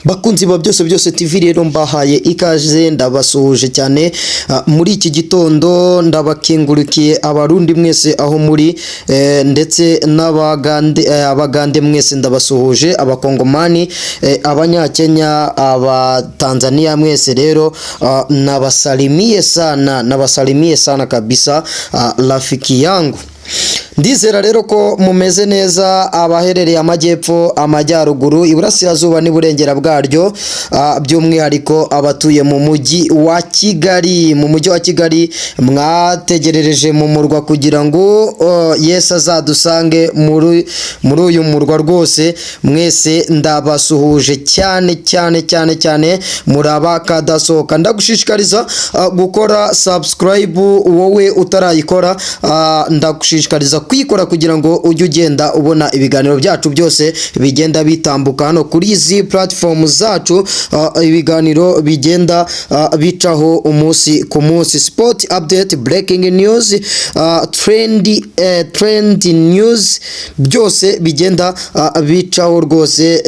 Bakunzi ba byose TV rero mbahaye ikaze ndabasuhuje cyane muri iki gitondo ndabakengurukiye abarundi mwese aho muri ndetse abagande mwese ndabasuhuje abakongomani abanyakenya abatanzania mwese rero nabasalimie sana kabisa rafiki yangu. Ndizera rero ko mumeze neza abaherereye amajyepfo amajyaruguru iburasirazuba n'iburengera bwaryo by'umwihariko abatuye mu mujyi wa Kigali mwategerereje mu murwa kugira ngo Yesu azadusange muri uyu murwa rwose mwese ndabasuhuje cyane muraba kadasohoka ndagushishikariza gukora subscribe wowe utarayikora ndagushishikariza kuyikora kugira ngo ujye ugenda ubona ibiganiro byacu byose bigenda bitambuka hano kuri izi platform zacu ibiganiro bigenda bicaho umunsi ku munsi sport update breaking news trend news byose bigenda bicaho rwose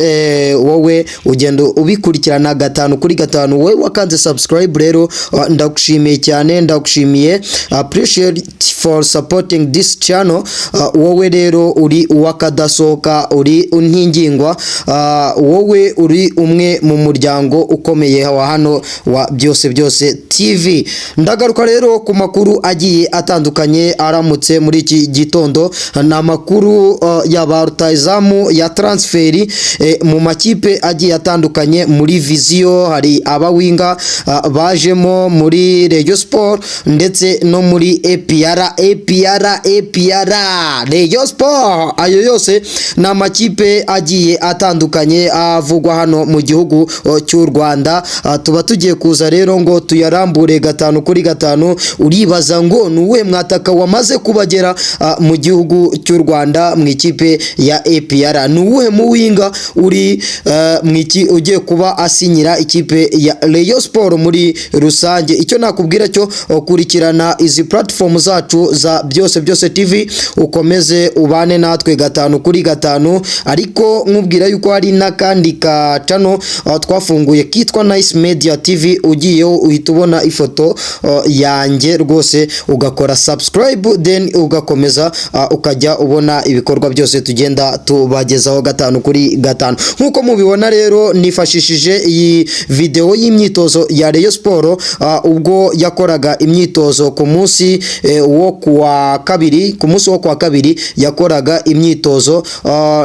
wowe ugenda ubikurikirana gatanu kuri gatanu wowe wakanze subscribe rero ndagushimiye cyane appreciate for supporting this channel wowe rero uri uwakadasohoka uri unkingingwa wowe uri umwe mu muryango ukomeye wa hano wa byose TV. Ndagaruka rero ku makuru agiye atandukanye aramutse muri iki gitondo na makuru ya barutayizamu ya transferi mu makipe agiye atandukanye muri Viziyo hari abawinga bajemo muri Rayon Sport ndetse no muri APR Rayon Sport. Ayo yose na makipe agiye atandukanye avugwa hano mu gihugu cy'u Rwanda. Tuba tugiye kuza rero ngo tuyarambure gatanu kuri gatanu. Uribaza ngo nuwe mwataka wamaze kubagera mu gihugu cy'u Rwanda mu ikipe ya APR, nuwe muwinga uri ugiye kuba asinyira ikipe ya Rayon Sport muri rusange. Icyo nakubwira cyo kurikirana izi platform zacu za byose TV ukomeze ubane natwe gatanu kuri gatanu, ariko nkubwira yuko hari nakandi ka channel twafunguye kitwa Nice Media TV ugiye uhita ubona ifoto yanjye rwose ugakora subscribe then ugakomeza ukajya ubona ibikorwa byose tugenda tubagezaho gatanu kuri gatanu. Nkuko mubibona rero nifashishije iyi video y'imyitozo ya Rayon Sport ubwo yakoraga imyitozo ku munsi wo kuwa kabiri yakoraga imyitozo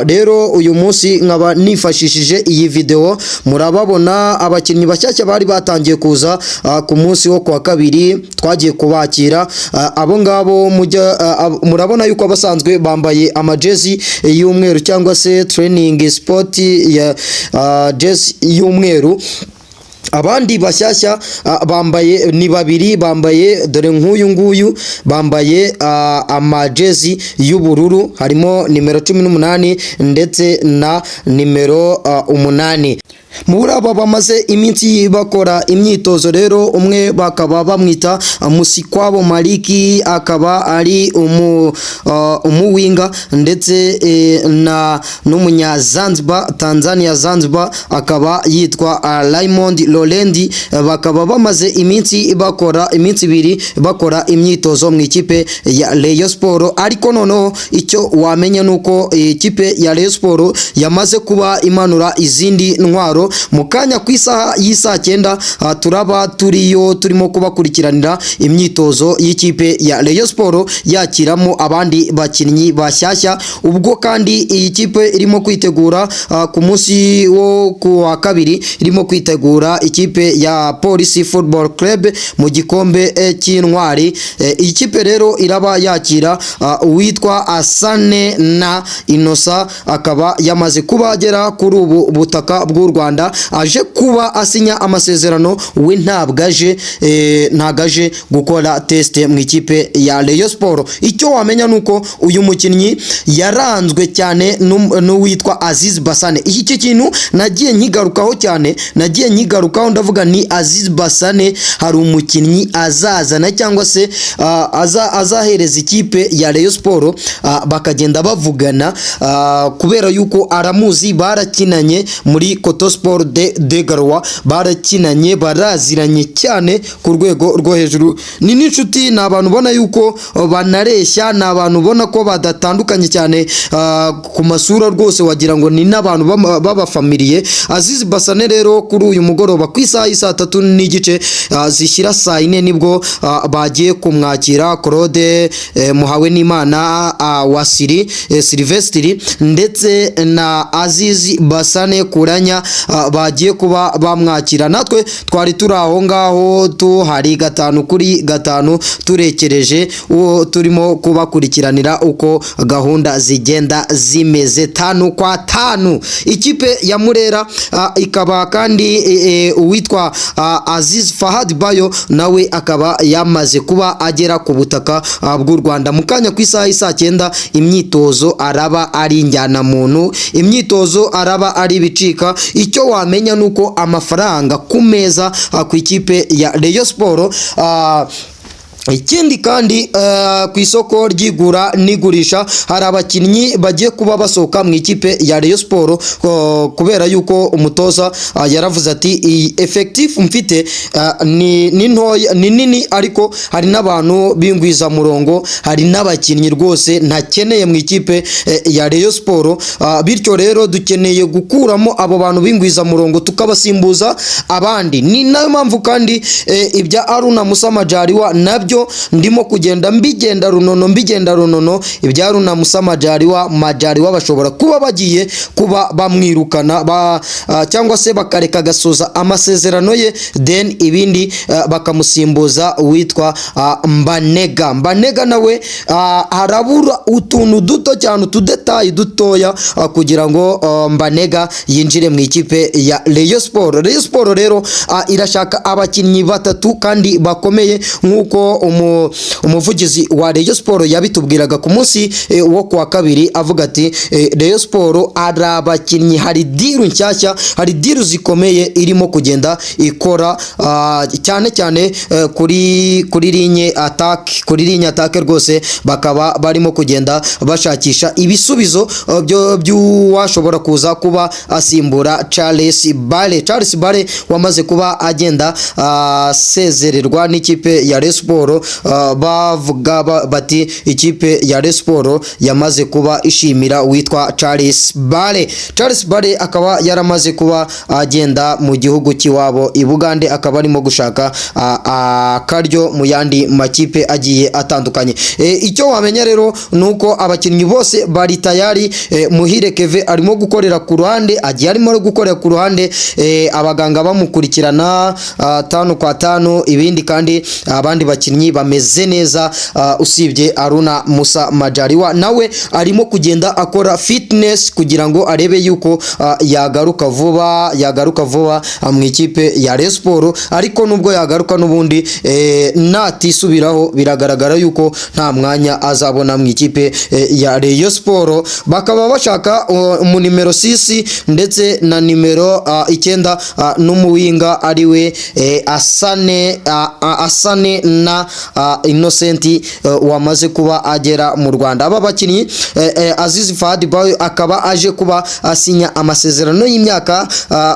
rero uyu munsi nkaba nifashishije iyi video. Murababona abakinnyi bashyashya bari batangiye kuza ku munsi wo kuwa kabiri twagiye kubakira abo ngabo murabona yuko abasanzwe bambaye amajezi y'umweru cyangwa se training sport ya jezi y'umweru. Abandi bashyashya bambaye ni babiri, bambaye dore nguyu bambaye amajezi y'ubururu harimo nimero 18 ndetse na nimero 8. Muri aba bamaze iminsi bakora imyitozo rero umwe bakaba bamwita Musikwabo Maliki akaba ari umuwinga ndetse na n'umunya Tanzania Zanzibar akaba yitwa Raymond Lorendi. Bakaba bamaze iminsi ibiri bakora imyitozo mu ikipe ya Rayon Sport, ariko noneho icyo wamenya nuko ikipe ya Rayon Sport yamaze kuba imanura izindi ntwaro mu kanya ku isaha y'isa 9 turaba turimo kubakurikiranira imyitozo y'ikipe ya Rayon Sport yakiramo abandi bakinnyi bashyashya. Ubwo kandi iyi kipe irimo kwitegura ku munsi wo kuwa kabiri irimo kwitegura ikipe ya Police Football Club mu gikombe cy'intwari. Iyi kipe rero iraba yakira uwitwa Asane na Inosa akaba yamaze kubagera kuri ubu butaka bw'u Rwanda aje kuba asinya amasezerano. We ntabgaje gukora test mu ikipe ya Rayon Sport. Icyo wamenya nuko uyu mukinnyi yaranzwe cyane n'uwitwa Aziz Basane. Iki kintu nagiye nkigarukaho cyane, ndavuga ni Aziz Basane hari umukinnyi azazana cyangwa se azahereza ikipe ya Rayon Sport bakagenda bavugana kubera yuko aramuzi barakinanye muri Koto Sport de Garoua barakinanye baraziranye cyane ku rwego rwo hejuru, ni n'inshuti, ni abantu ubona yuko banareshya, ni abantu ubona ko badatandukanye cyane ku masura rwose, wagira ngo ni n'abantu b'abafamiliye. Azizi Basane rero kuri uyu mugoroba ku isaha y'isa 3:30 zishyira saa 4 nibwo bagiye kumwakira Claude Muhawenimana Wasiri Silvestri ndetse na Azizi Basane Kuranya bagiye kuba bamwakira. Natwe twari turi aho ngaho tuhari 5-5 turekereje uwo turimo kubakurikiranira uko gahunda zigenda zimeze 5-5. Ikipe ya Murera ikaba kandi uwitwa Aziz Fahad Bayo nawe akaba yamaze kuba agera ku butaka bw'u Rwanda mu kanya ku isaha y'isa 9. Imyitozo araba ari injyana muntu, imyitozo araba ari bicika. Icyo wamenya nuko amafaranga ku meza ku ikipe ya Rayon Sport. Ikindi kandi ku isoko ry'igura n'igurisha hari abakinnyi bagiye kuba basohoka mu ikipe ya Rayon Sport kubera yuko umutoza yaravuze ati effective mfite ni ntoya, ni nini, ariko hari n'abantu bingwiza murongo, hari n'abakinnyi rwose ntakeneye mu ikipe ya Rayon Sport. Bityo rero dukeneye gukuramo abo bantu bingwiza murongo tukabasimbuza abandi. Ni nayo mpamvu kandi ibya Aruna Musa Majaliwa nabyo ndimo kugenda mbigenda runono. Ibya Aruna Musa Majaliwa bashobora kuba bagiye kuba bamwirukana cyangwa se bakareka gasoza amasezerano ye, then ibindi bakamusimbuza witwa Mbanega nawe harabura utuntu duto cyane, tudetayi dutoya kugira ngo Mbanega yinjire mu ikipe ya Rayon Sport. Rayon Sport rero irashaka abakinnyi 3 kandi bakomeye nk'uko umuvugizi wa Rayon Sport yabitubwiraga ku munsi wo kuwa kabiri, avuga ati Rayon Sport ari abakinnyi, hari diru nshyashya, hari diru zikomeye irimo kugenda ikora cyane kuri ligne attaque rwose, bakaba barimo kugenda bashakisha ibisubizo by'uwashobora kuza kuba asimbura Charles Bale wamaze kuba agenda sezererwa n'ikipe ya Rayon Sport. Bavuga bati ikipe ya Rayon Sport yamaze kuba ishimira witwa Charles Bale akaba yaramaze kuba agenda mu gihugu cy'iwabo i Bugande, akaba arimo gushaka akaryo mu yandi makipe agiye atandukanye. Icyo wamenya rero nuko abakinnyi bose bari tayari. Muhire Keve arimo gukorera ku ruhande, abaganga bamukurikirana 5-5, ibindi kandi abandi bakinnyi bameze neza, usibye Aruna Musa Majaliwa nawe arimo kugenda akora fitness kugira ngo arebe yuko yagaruka vuba mu ikipe ya Rayon Sport. Ariko nubwo yagaruka n'ubundi natisubiraho biragaragara yuko nta mwanya azabona mu ikipe ya Rayon Sport. Bakaba bashaka mu nimero 6 ndetse na nimero 9 n'umuwinga ariwe Asane na Innocent wamaze kuba agera mu Rwanda. Aba bakinnyi Aziz Fahad Bayo akaba aje kuba asinya amasezerano y'imyaka,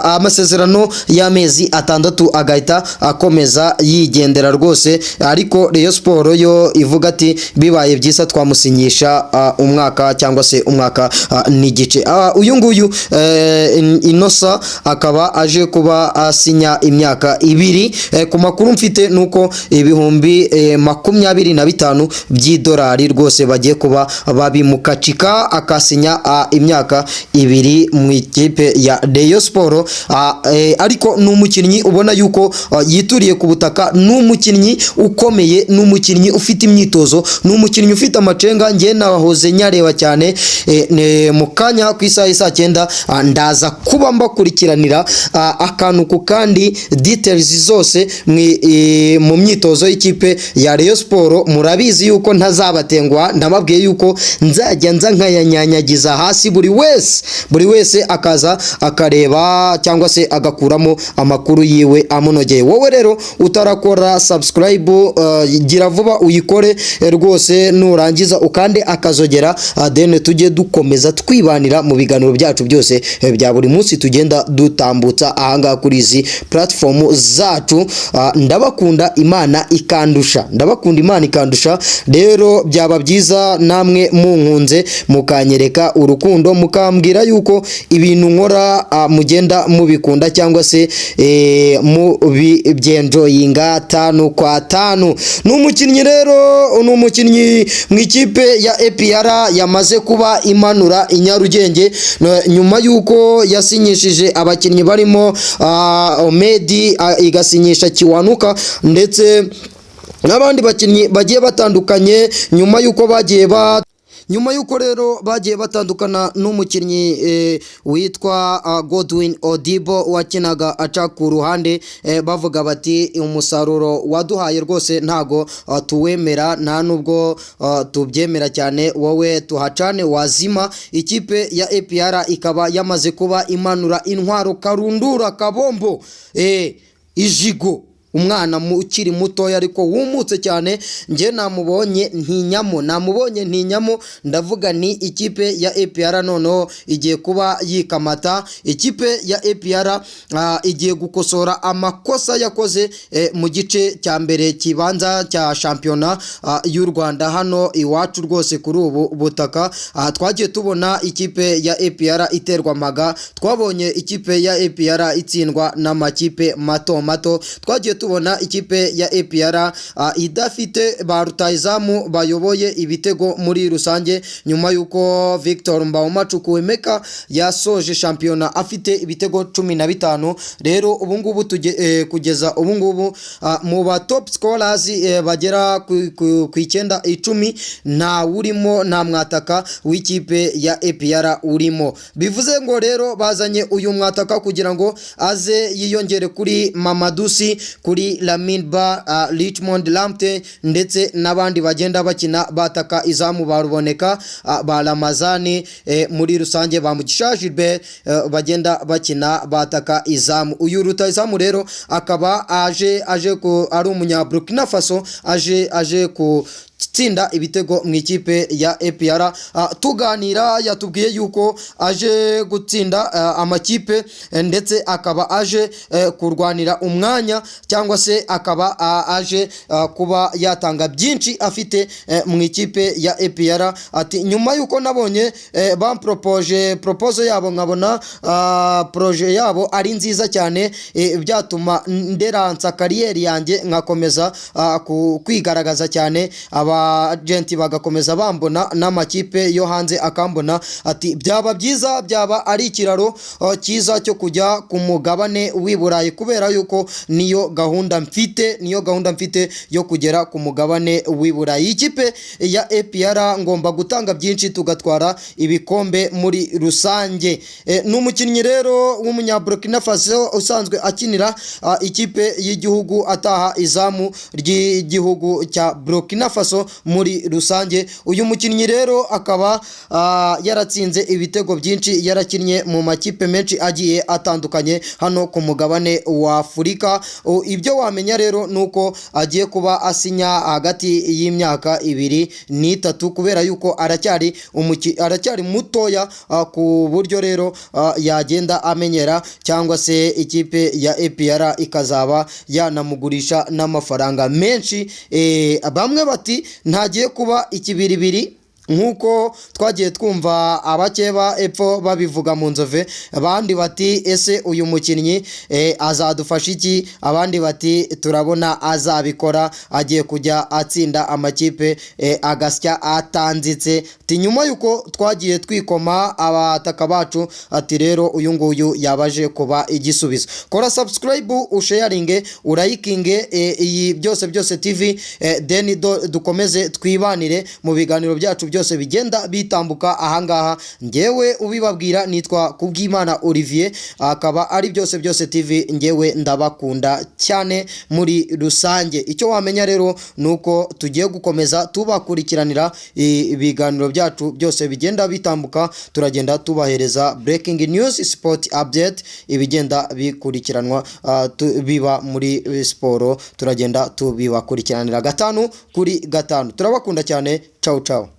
amasezerano y'amezi 6 agahita akomeza yigendera rwose. Ariko Rayon Sport yo ivuga ati bibaye byiza twamusinyisha umwaka cyangwa se umwaka n'igice. Uyu nguyu Inosa akaba aje kuba asinya imyaka 2. Ku makuru mfite nuko ibihumbi 25 by'idolari rwose bagiye kuba babimukacika, akasinya imyaka 2 mu ikipe ya Rayon Sport. Ariko n'umukinnyi ubona yuko yituriye ku butaka, n'umukinnyi ukomeye, n'umukinnyi ufite imyitozo, n'umukinnyi ufite amacenga. Ngiye nabahoze nyareba cyane mu kanya ku isaha y'isa 9 ndaza kuba mbakurikiranira akantu ku kandi details zose mu myitozo y'ikipe ikipe ya Rayon Sport murabizi yuko ntazabatengwa, ndababwiye yuko nzajya nza nkayanyanyagiza hasi buri wese akaza akareba cyangwa se agakuramo amakuru yiwe amunogeye. Wowe rero utarakora subscribe gira vuba uyikore rwose, nurangiza ukande akazogera then tujye dukomeza twibanira mu biganiro byacu byose bya buri munsi tugenda dutambutsa ahangaha kuri izi platform zacu. Ndabakunda Imana ikandusha, rero byaba byiza namwe munkunze mukanyereka urukundo mukambwira yuko ibintu nkora mugenda mubikunda cyangwa se byenjoyinga 5 kwa 5. N'umukinnyi rero n'umukinnyi mu ikipe ya APR yamaze kuba imanura inyarugenge nyuma yuko yasinyishije abakinnyi barimo Omedi igasinyisha Kiwanuka ndetse n'abandi bakinnyi bagiye batandukanye nyuma yuko rero bagiye batandukana n'umukinnyi witwa Godwin Odibo wakinaga aca ku ruhande, bavuga bati umusaruro waduhaye rwose ntago tuwemera, nta nubwo tubyemera cyane, wowe tuhacane wazima. Ikipe ya APR ikaba yamaze kuba imanura intwaro karundura kabombo ijigo, umwana ukiri mutoya ariko wumutse cyane. Nje namubonye ntinyamo, ndavuga ni ikipe ya APR noneho igiye kuba yikamata. Ikipe ya APR igiye gukosora amakosa yakoze mu gice cya mbere kibanza cya shampiyona y'u Rwanda hano iwacu rwose kuri ubu butaka. Twagiye tubona ikipe ya APR iterwa amaga, twabonye ikipe ya APR itsindwa n'amakipe mato, twagiye tubona ikipe ya APR idafite ba rutayizamu bayoboye ibitego muri rusange, nyuma yuko Victor Mbaumachukwuemeka yasoje shampiyona afite ibitego 15. Rero ubungubu kugeza ubungubu mu ba top scorers bagera ku 9-10 nta urimo, nta mwataka w'ikipe ya APR urimo. Bivuze ngo rero bazanye uyu mwataka kugira ngo aze yiyongere kuri Mamadusi, kuri Lamin Ba, Richmond Lamptey ndetse n'abandi bagenda bakina bataka izamu baruboneka ba Ramazani, muri rusange ba Mugisha Gilbert bagenda bakina bataka izamu. Uyu rutayizamu rero akaba aje ari umunya Burkina Faso, aje ku tsinda ibitego mu ikipe ya APR. Tuganira yatubwiye yuko aje gutsinda amakipe ndetse akaba aje kurwanira umwanya cyangwa se akaba aje kuba yatanga byinshi afite mu ikipe ya APR. Ati nyuma yuko nabonye proposal yabo nkabona projet yabo ari nziza cyane, byatuma nderansa kariyeri yanjye nkakomeza kwigaragaza cyane, agenti bagakomeza bambona n'amakipe yo hanze akambona. Ati byaba byiza, byaba ari ikiraro cyiza cyo kujya ku mugabane w'i Burayi, kubera yuko niyo gahunda mfite yo kugera ku mugabane w'i Burayi. Ikipe ya APR ngomba gutanga byinshi tugatwara ibikombe muri rusange. N'umukinnyi rero w'umunya Burkina Faso usanzwe akinira ikipe y'igihugu ataha izamu ry'igihugu cya Burkina Faso muri rusange. Uyu mukinnyi rero akaba yaratsinze ibitego byinshi, yarakinnye mu makipe menshi agiye atandukanye hano ku mugabane wa Afurika. Ibyo wamenya rero nuko agiye kuba asinya hagati y'imyaka 2 n'itatu, kubera yuko aracyari mutoya ku buryo rero yagenda amenyera, cyangwa se ikipe ya APR ikazaba yanamugurisha n'amafaranga menshi. Bamwe bati ntagiye kuba ikibiribiri nkuko twagiye twumva abakeba epfo babivuga mu nzove, abandi bati ese uyu mukinnyi azadufasha iki, abandi bati turabona azabikora, agiye kujya atsinda amakipe agasya atanzitse. Ati nyuma yuko twagiye twikoma abataka bacu, ati rero uyu nguyu yabaje kuba igisubizo. Kora subscribe, usharinge, urayikinge iyi byose TV, then dukomeze twibanire mu biganiro byacu byose bigenda bitambuka ahangaha. Ngewe ubibabwira nitwa Kubwimana Olivier, akaba ari byose TV. Ngewe ndabakunda cyane muri rusange. Icyo wamenya rero nuko tugiye gukomeza tubakurikiranira ibiganiro byacu byose bigenda bitambuka, turagenda tubahereza breaking news, sport update, ibigenda bikurikiranwa biba muri siporo, turagenda tubibakurikiranira 5 kuri 5. Turabakunda cyane. Ciao ciao.